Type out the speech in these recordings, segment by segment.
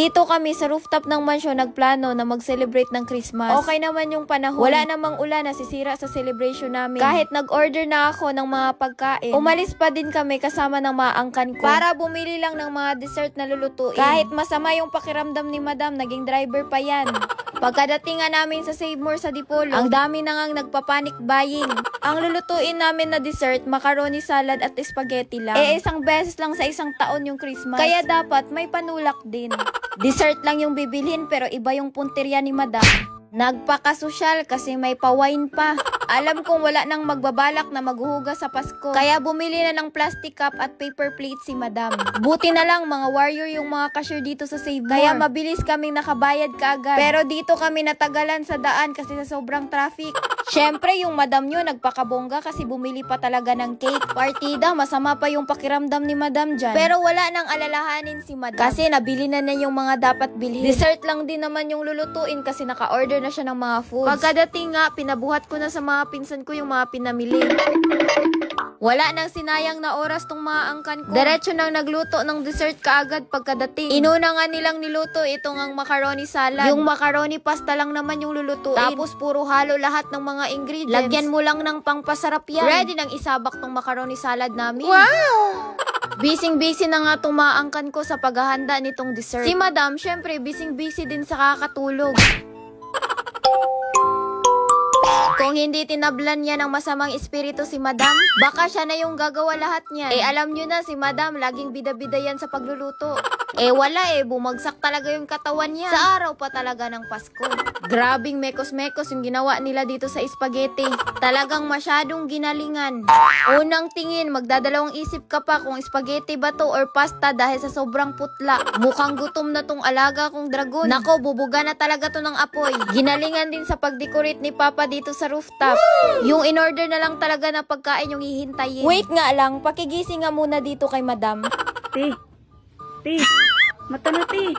Dito kami sa rooftop ng mansyon nagplano na mag-celebrate ng Christmas. Okay naman yung panahon. Wala namang ulan na sisira sa celebration namin. Kahit nag-order na ako ng mga pagkain, umalis pa din kami kasama ng mga angkan ko para bumili lang ng mga dessert na lulutuin. Kahit masama yung pakiramdam ni Madam, naging driver pa yan. Pagkadating nga namin sa Save More sa Dipolo, ang dami na ngang nagpapanik buying. Ang lulutuin namin na dessert, macaroni salad at spaghetti lang. Isang beses lang sa isang taon yung Christmas. Kaya dapat may panulak din. Dessert lang yung bibilhin pero iba yung punteriya ni Madam. Nagpakasosyal kasi may pa-wine pa. Alam kong wala nang magbabalak na maghuhugas sa Pasko. Kaya bumili na ng plastic cup at paper plate si Madam. Buti na lang mga warrior yung mga cashier dito sa Save More. Kaya mabilis kaming nakabayad kaagad. Pero dito kami natagalan sa daan kasi sa sobrang traffic. Syempre yung Madam nyo nagpakabongga kasi bumili pa talaga ng cake. Partida, masama pa yung pakiramdam ni Madam dyan. Pero wala nang alalahanin si Madam. Kasi nabili na yung mga dapat bilhin. Dessert lang din naman yung lulutuin kasi naka-order na siya ng mga foods. Pagkadating nga, pinabuhat ko na sa mga pinsan ko yung mga pinamili. Wala nang sinayang na oras tong mga angkan ko. Diretso nang nagluto ng dessert kaagad pagkadating. Inuna nga nilang niluto itong ang macaroni salad. Yung macaroni pasta lang naman yung lulutuin. Tapos puro halo lahat ng mga ingredients. Lagyan mo lang ng pangpasarap yan. Ready nang isabak tong macaroni salad namin. Wow! Bising-busy na nga tong mga angkan ko sa paghahanda nitong dessert. Si Madam, syempre, bising-busy din sa kakatulog. Kung hindi tinablan niya ng masamang espiritu si Madam, baka siya na yung gagawa lahat niya. Alam nyo na si Madam, laging bida-bida yan sa pagluluto. Wala bumagsak talaga yung katawan niya. Sa araw pa talaga ng Pasko. Grabing mekos-mekos yung ginawa nila dito sa spaghetti. Talagang masyadong ginalingan. Unang tingin, magdadalawang isip ka pa kung spaghetti ba to or pasta dahil sa sobrang putla. Mukhang gutom na tong alaga kong dragon. Nako, bubuga na talaga to ng apoy. Ginalingan din sa pag-decorate ni Papa dito sa rooftop. Yung in-order na lang talaga na pagkain yung hihintayin. Wait nga lang, pakigising nga muna dito kay Madam. Ti, mata na ti.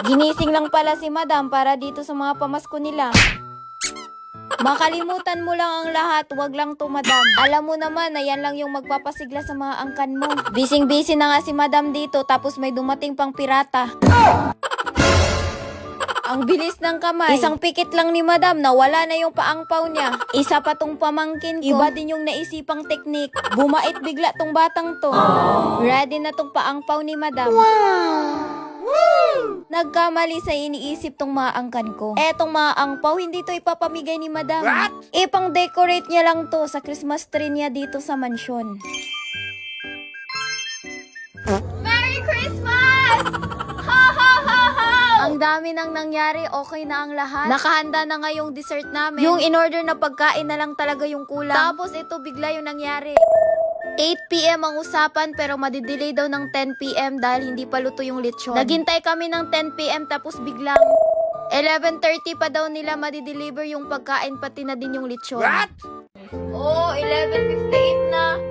Ginising lang pala si Madam para dito sa mga pamasko nila. Makalimutan mo lang ang lahat, wag lang to Madam. Alam mo naman na yan lang yung magpapasigla sa mga angkan mo. Bising-busy na nga si Madam dito tapos may dumating pang pirata. Ang bilis ng kamay. Isang pikit lang ni Madam na wala na yung paangpaw niya. Isa pa tong pamangkin ko. Iba din yung naisipang teknik. Bumait bigla tong batang to. Ready na tong paangpaw ni Madam. Nagkamali sa iniisip tong mga angkan ko. Etong mga angpaw, hindi to ipapamigay ni Madam. Ipang decorate niya lang to sa Christmas tree niya dito sa mansyon. Merry Christmas! Ha ha ha ha! Ang dami nang nangyari, okay na ang lahat. Nakahanda na nga yung dessert namin. Yung in-order na pagkain na lang talaga yung kulang. Tapos ito bigla yung nangyari. 8 PM ang usapan pero madidelay daw ng 10 PM dahil hindi pa luto yung lechon. Naghintay kami ng 10 PM tapos biglang 11:30 pa daw nila madideliver yung pagkain pati na din yung lechon. What? 11:58 na.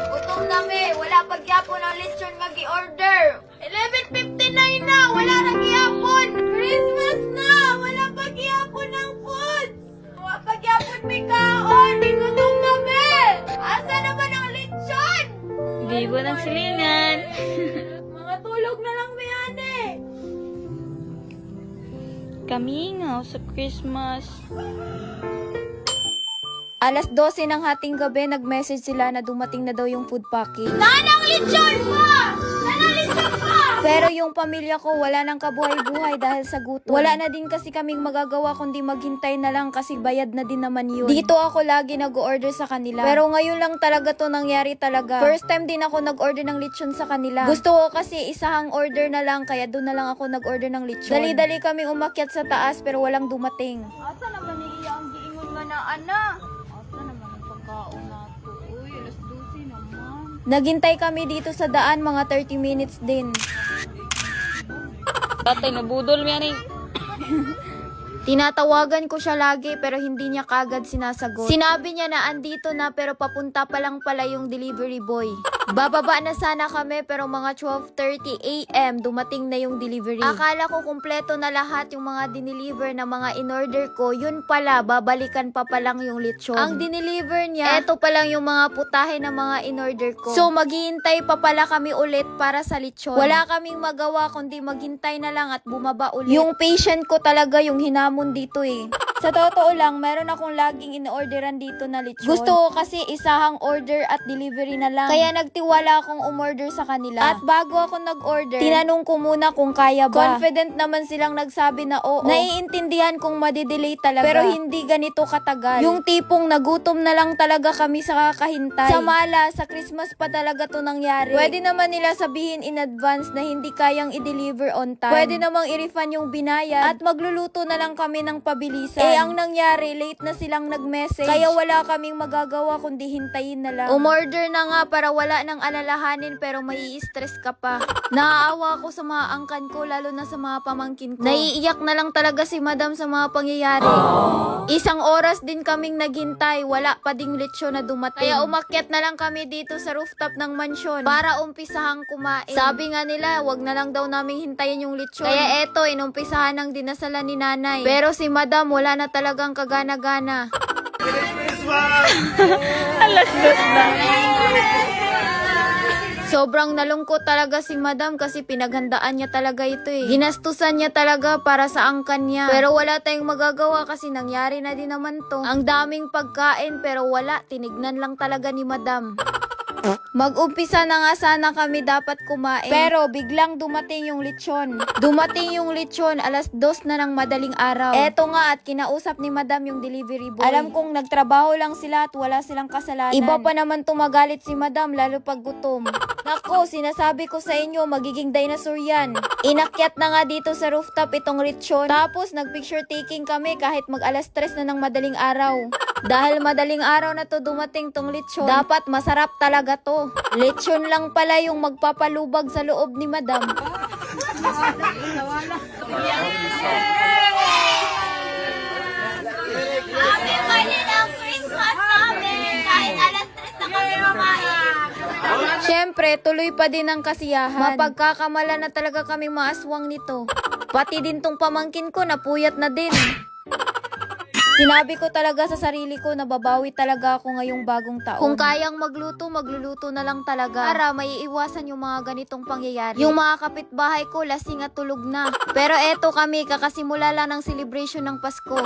Gutom na me. Wala pagyapo ng lechon nga gi-order. 11:59 na. Wala na gyapon. Christmas na. Wala pagyapon ng foods. Wala pagyapon may kaon. Di gutom na me. Asa naman ang lechon? Hindi ko ng silingan. Mga tulog na lang may ane. Kami nga sa Christmas. Alas 12 ng hating gabi, nag-message sila na dumating na daw yung food package. Nanang lechon pa! Nanang lechon pa! Pero yung pamilya ko wala nang kabuhay-buhay dahil sa gutom. Wala na din kasi kaming magagawa kundi maghintay na lang kasi bayad na din naman yun. Dito ako lagi nag-order sa kanila. Pero ngayon lang talaga to nangyari talaga. First time din ako nag-order ng lechon sa kanila. Gusto ko kasi isahang order na lang kaya doon na lang ako nag-order ng lechon. Dali-dali kami umakyat sa taas pero walang dumating. Asa naman niya ang giingon nga na ana? Asa naman ang pagkaon nato? Uy, alas 12 naman. Naghintay kami dito sa daan mga 30 minutes din. Tatay, nabudol mo yan eh. Tinatawagan ko siya lagi pero hindi niya kagad sinasagot. Sinabi niya na andito na pero papunta pa lang pala yung delivery boy. Bababa na sana kami pero mga 12:30 AM dumating na yung delivery. Akala ko kumpleto na lahat yung mga dineliver na mga in-order ko. Yun pala, babalikan pa palang yung lechon. Ang dineliver niya, eto pa lang yung mga putahe na mga in-order ko. So maghihintay pa pala kami ulit para sa lechon. Wala kaming magawa kundi maghintay na lang at bumaba ulit. Yung patient ko talaga yung hinamon dito eh. Sa totoo lang, meron akong laging in-orderan dito na lechon. Gusto ko kasi isahang order at delivery na lang. Kaya nagtiwala akong umorder sa kanila. At bago ako nag-order, tinanong ko muna kung kaya ba. Confident naman silang nagsabi na oo. Naiintindihan kung madidelay talaga. Pero hindi ganito katagal. Yung tipong nagutom na lang talaga kami sa kakahintay. Sa mala, sa Christmas pa talaga to nangyari. Pwede naman nila sabihin in advance na hindi kayang i-deliver on time. Pwede namang i-refund yung binayad at magluluto na lang kami ng pabilisan. Ang nangyari, late na silang nag-message. Kaya wala kaming magagawa kundi hintayin na lang. Umorder na nga para wala nang alalahanin pero may stress ka pa. Naaawa ako sa mga angkan ko, lalo na sa mga pamangkin ko. Naiiyak na lang talaga si madam sa mga pangyayari. Isang oras din kaming naghintay, wala pa ding lechon na dumating. Kaya umakyat na lang kami dito sa rooftop ng mansyon para umpisahang kumain. Sabi nga nila, wag na lang daw naming hintayin yung lechon. Kaya eto, inumpisahan ng dinasalan ni nanay. Pero si madam, wala na talagang kagana-gana. Alas dos na. Sobrang nalungkot talaga si madam kasi pinaghandaan niya talaga ito eh. Ginastusan niya talaga para sa angkan niya. Pero wala tayong magagawa kasi nangyari na din naman to. Ang daming pagkain pero wala, tinignan lang talaga ni madam. Mag-umpisa na nga sana kami dapat kumain. Pero biglang dumating yung lechon. Dumating yung lechon, alas 2 na ng madaling araw. Eto nga at kinausap ni madam yung delivery boy. Alam kong nagtrabaho lang sila at wala silang kasalanan. Iba pa naman tumagalit si madam lalo pag gutom. Nako, sinasabi ko sa inyo, magiging dinosaur yan. Inakyat na nga dito sa rooftop itong lechon. Tapos nag-picture taking kami kahit mag alas 3 na ng madaling araw. Dahil madaling araw na to dumating tong lechon, dapat masarap talaga to. Lechon lang pala yung magpapalubag sa loob ni madam. Happy birthday ng Christmas namin! Kahit alas 3 na kami kumain. Siyempre, tuloy pa din ang kasiyahan. Mapagkakamala na talaga kaming maaswang nito. Pati din tong pamangkin ko, napuyat na din. Sinabi ko talaga sa sarili ko na babawi talaga ako ngayong bagong taon. Kung kayang magluto, magluluto na lang talaga. Para maiiwasan yung mga ganitong pangyayari. Yung mga kapitbahay ko, lasing at tulog na. Pero eto kami, kakasimula lang ng celebration ng Pasko.